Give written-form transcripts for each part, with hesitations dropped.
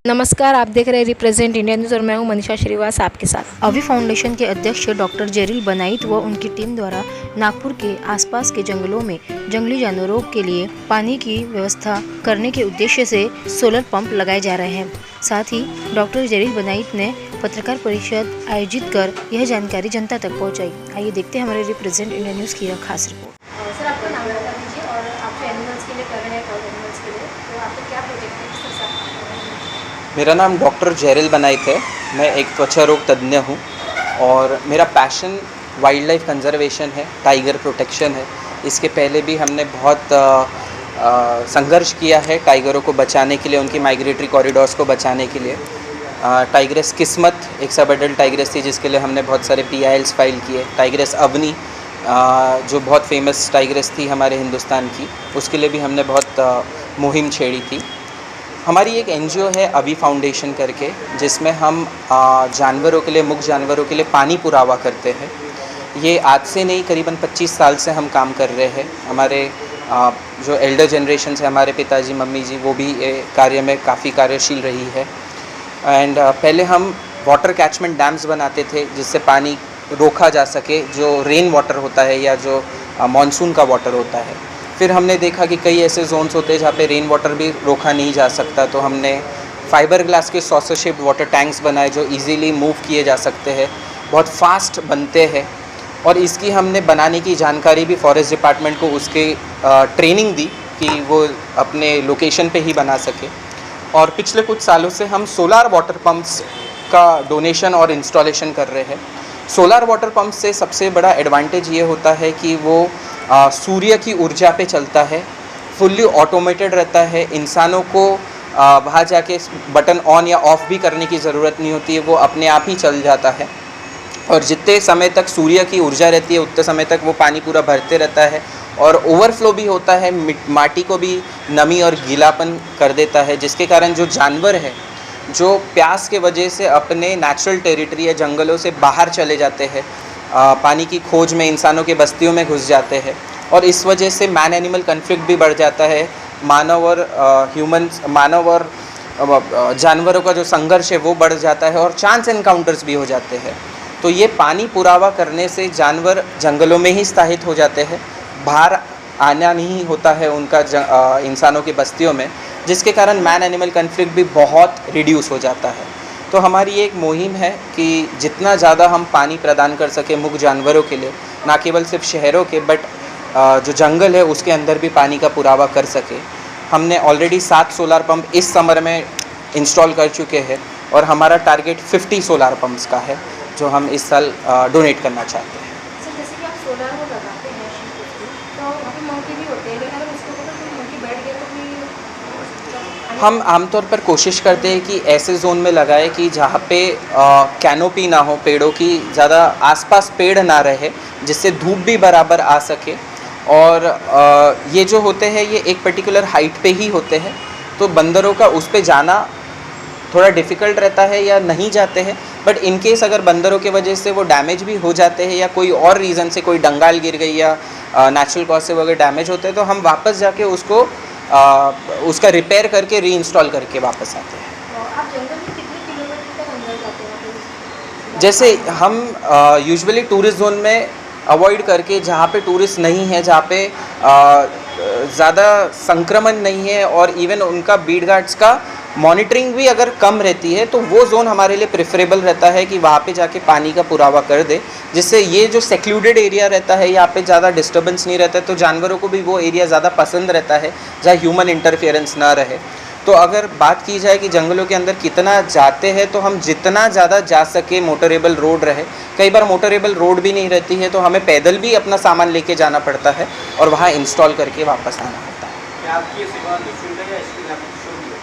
नमस्कार, आप देख रहे हैं रिप्रेजेंट इंडिया न्यूज़ और मैं हूं मनीषा श्रीवास आपके साथ। अभी फाउंडेशन के अध्यक्ष डॉक्टर जेरिल बनाइत व उनकी टीम द्वारा नागपुर के आसपास के जंगलों में जंगली जानवरों के लिए पानी की व्यवस्था करने के उद्देश्य से सोलर पंप लगाए जा रहे हैं। साथ ही डॉक्टर जेरिल बनाइत ने पत्रकार परिषद आयोजित कर यह जानकारी जनता तक पहुँचाई। आइए देखते हैं हमारे रिप्रेजेंट इंडिया न्यूज़ की यह खास रिपोर्ट। सर, आपका नाम बता दीजिए और आप जो एनिमल्स के लिए कर रहे हैं, फॉर एनिमल्स के लिए, तो आपका क्या प्रोजेक्ट है, किस तरह से आप कर रहे हैं? मेरा नाम डॉक्टर जेरिल बनाइत है। मैं एक त्वचा रोग तज्ञ हूँ और मेरा पैशन वाइल्ड लाइफ कंजर्वेशन है, टाइगर प्रोटेक्शन है। इसके पहले भी हमने बहुत संघर्ष किया है टाइगरों को बचाने के लिए, उनकी माइग्रेटरी कॉरिडोर्स को बचाने के लिए। टाइग्रेस किस्मत एक सब एडल्ट टाइग्रेस थी जिसके लिए हमने बहुत सारे PILs फाइल किए। टाइग्रेस अवनी जो बहुत फेमस टाइग्रेस थी हमारे हिंदुस्तान की, उसके लिए भी हमने बहुत मुहिम छेड़ी थी। हमारी एक NGO है अभी फाउंडेशन करके, जिसमें हम जानवरों के लिए, मुख्य जानवरों के लिए पानी पुरावा करते हैं। ये आज से नहीं, करीबन 25 साल से हम काम कर रहे हैं। हमारे जो एल्डर जनरेशन है, हमारे पिताजी मम्मी जी, वो भी कार्य में काफ़ी कार्यशील रही है। एंड पहले हम वाटर कैचमेंट डैम्स बनाते थे जिससे पानी रोका जा सके, जो रेन वाटर होता है या जो मानसून का वाटर होता है। फिर हमने देखा कि कई ऐसे जोन्स होते हैं जहाँ पे रेन वाटर भी रोका नहीं जा सकता, तो हमने फाइबर ग्लास के सॉसर शेप्ड वाटर टैंक्स बनाए जो इजीली मूव किए जा सकते हैं, बहुत फास्ट बनते हैं। और इसकी हमने बनाने की जानकारी भी फॉरेस्ट डिपार्टमेंट को उसके ट्रेनिंग दी कि वो अपने लोकेशन पे ही बना सके। और पिछले कुछ सालों से हम सोलार वाटर पम्प्स का डोनेशन और इंस्टॉलेशन कर रहे हैं। सोलार वाटर पम्प से सबसे बड़ा एडवांटेज ये होता है कि वो सूर्य की ऊर्जा पे चलता है, फुल्ली ऑटोमेटेड रहता है। इंसानों को वहाँ जाके बटन ऑन या ऑफ़ भी करने की ज़रूरत नहीं होती है, वो अपने आप ही चल जाता है। और जितने समय तक सूर्य की ऊर्जा रहती है उतने समय तक वो पानी पूरा भरते रहता है और ओवरफ्लो भी होता है, माटी को भी नमी और गीलापन कर देता है, जिसके कारण जो जानवर है जो प्यास के वजह से अपने नेचुरल टेरिटरी या जंगलों से बाहर चले जाते हैं, पानी की खोज में इंसानों के बस्तियों में घुस जाते हैं। और इस वजह से मैन एनिमल कन्फ्लिक्ट भी बढ़ जाता है। मानव और जानवरों का जो संघर्ष है वो बढ़ जाता है और चांस एनकाउंटर्स भी हो जाते हैं। तो ये पानी पुरावा करने से जानवर जंगलों में ही स्थायित हो जाते हैं, बाहर आना नहीं होता है उनका इंसानों की बस्तियों में, जिसके कारण मैन एनिमल कन्फ्लिक्ट भी बहुत रिड्यूस हो जाता है। तो हमारी एक मुहिम है कि जितना ज़्यादा हम पानी प्रदान कर सके मुख्य जानवरों के लिए, ना केवल सिर्फ शहरों के बट जो जंगल है उसके अंदर भी पानी का पुरावा कर सके। हमने ऑलरेडी 7 सोलार पंप इस समर में इंस्टॉल कर चुके हैं और हमारा टारगेट 50 सोलार पंप्स का है जो हम इस साल डोनेट करना चाहते हैं। सर, जैसे कि आप सोलर वो लगाते हैं शीट उसको, तो वहाँ पे मंकी भी होते हैं, लेकिन अगर उसके ऊपर कोई मंकी बैठ गया तो फिर हम आमतौर पर कोशिश करते हैं कि ऐसे जोन में लगाए कि जहाँ पे कैनोपी ना हो, पेड़ों की ज़्यादा आसपास पेड़ ना रहे, जिससे धूप भी बराबर आ सके। और ये जो होते हैं ये एक पर्टिकुलर हाइट पे ही होते हैं, तो बंदरों का उस पे जाना थोड़ा डिफ़िकल्ट रहता है या नहीं जाते हैं। बट इन केस अगर बंदरों के वजह से वो डैमेज भी हो जाते हैं या कोई और रीज़न से कोई डंगाल गिर गई या नेचुरल कॉज से वगैरह डैमेज होते हैं, तो हम वापस जाके उसको उसका रिपेयर करके रीइंस्टॉल करके वापस आते हैं। आप जंगल में कितने किलोमीटर तक अंदर जाते हैं? जैसे हम यूजुअली टूरिस्ट जोन में अवॉइड करके, जहाँ पे टूरिस्ट नहीं है, जहाँ पे ज़्यादा संक्रमण नहीं है और इवन उनका भीड़ घाट्स का मॉनिटरिंग भी अगर कम रहती है, तो वो जोन हमारे लिए प्रेफरेबल रहता है कि वहाँ पे जाके पानी का पुरावा कर दे, जिससे ये जो सेक्लूडेड एरिया रहता है यहाँ पे ज़्यादा डिस्टर्बेंस नहीं रहता है, तो जानवरों को भी वो एरिया ज़्यादा पसंद रहता है जहाँ ह्यूमन इंटरफेरेंस ना रहे। तो अगर बात की जाए कि जंगलों के अंदर कितना जाते हैं, तो हम जितना ज़्यादा जा सके मोटरेबल रोड रहे। कई बार मोटरेबल रोड भी नहीं रहती है तो हमें पैदल भी अपना सामान लेके जाना पड़ता है और वहाँ इंस्टॉल करके वापस आना होता है। क्या आपकी सेवा निःशुल्क है या इसके लिए आपको शुल्क है?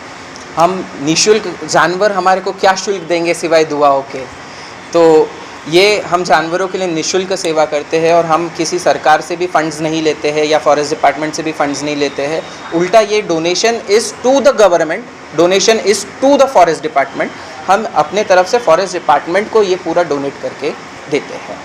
हम निःशुल्क, जानवर हमारे को क्या शुल्क देंगे सिवाय दुआओं के। तो ये हम जानवरों के लिए निःशुल्क सेवा करते हैं और हम किसी सरकार से भी फंड्स नहीं लेते हैं या फॉरेस्ट डिपार्टमेंट से भी फंड्स नहीं लेते हैं। उल्टा ये donation is to the government, donation is to the forest department. हम अपने तरफ से फॉरेस्ट डिपार्टमेंट को ये पूरा डोनेट करके देते हैं।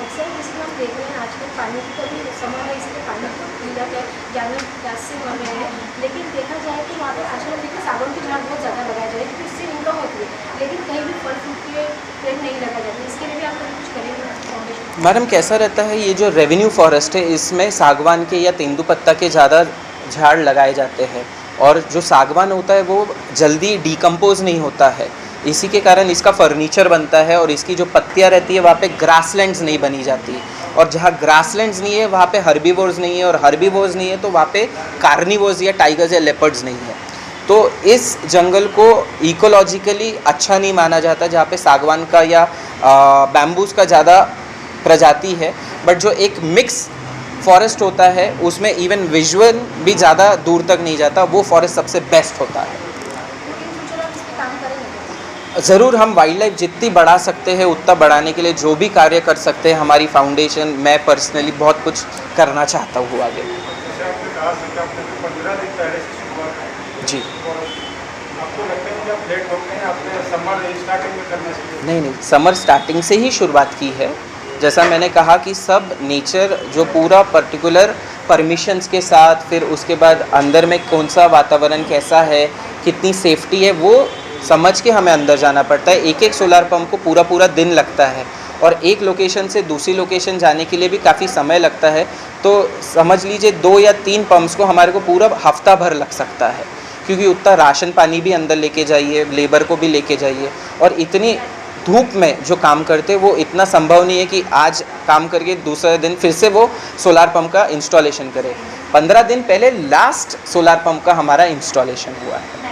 सर, इसमें हम देख रहे हैं आजकल पानी की तो भी समर है, इसलिए पानी की किल्लत है, जानवर प्यास से मर रहे हैं। लेकिन देखा जाए तो वहाँ पे आजकल देखिए सागवान के झाड़ बहुत ज़्यादा लगाए जा रहे हैं क्योंकि इससे इनकम होती है, लेकिन कहीं भी फल फ्रूट के पेड़ नहीं लगाए जाते। इसके लिए भी आप कुछ करेंगे फाउंडेशन? मैडम कैसा रहता है, ये जो रेवेन्यू फॉरेस्ट है इसमें सागवान के या तेंदुपत्ता के ज़्यादा झाड़ लगाए जाते हैं, और जो सागवान होता है वो जल्दी डिकम्पोज नहीं होता है, इसी के कारण इसका फर्नीचर बनता है। और इसकी जो पत्तियाँ रहती है वहाँ पे ग्रासलैंड्स नहीं बनी जाती, और जहाँ ग्रासलैंड्स नहीं है वहाँ पे हर्बीवोर्स नहीं है, और हर्बीवोर्स नहीं है तो वहाँ पे कार्निवोर्स या टाइगर्स या लेपर्ड्स नहीं है। तो इस जंगल को इकोलॉजिकली अच्छा नहीं माना जाता जहाँ पे सागवान का या बैम्बूज का ज़्यादा प्रजाति है। बट जो एक मिक्स फॉरेस्ट होता है उसमें इवन विजुअल भी ज़्यादा दूर तक नहीं जाता, वो फॉरेस्ट सबसे बेस्ट होता है। लेकिन फ्यूचर आप इस पर काम करेंगे? ज़रूर हम वाइल्ड लाइफ जितनी बढ़ा सकते हैं उतना बढ़ाने के लिए जो भी कार्य कर सकते हैं, हमारी फाउंडेशन, मैं पर्सनली बहुत कुछ करना चाहता हूँ आगे। जैसे आपने कहा कि आपने 15 दिन पहले से शुरुआत है, जी और आपको लगता है कि आप लेट हो गए, आपने समर स्टार्टिंग में करने से? नहीं, समर स्टार्टिंग से ही शुरुआत की है। जैसा मैंने कहा कि सब नेचर जो पूरा पर्टिकुलर परमिशंस के साथ, फिर उसके बाद अंदर में कौन सा वातावरण कैसा है, कितनी सेफ्टी है, वो समझ के हमें अंदर जाना पड़ता है। एक सोलार पंप को पूरा दिन लगता है, और एक लोकेशन से दूसरी लोकेशन जाने के लिए भी काफ़ी समय लगता है। तो समझ लीजिए 2 या 3 पंप्स को हमारे को पूरा हफ्ता भर लग सकता है, क्योंकि उतना राशन पानी भी अंदर लेके जाइए, लेबर को भी लेके जाइए, और इतनी धूप में जो काम करते हैं वो इतना संभव नहीं है कि आज काम करके दूसरे दिन फिर से वो सोलार पंप का इंस्टॉलेशन करे। 15 दिन पहले लास्ट सोलार पंप का हमारा इंस्टॉलेशन हुआ है।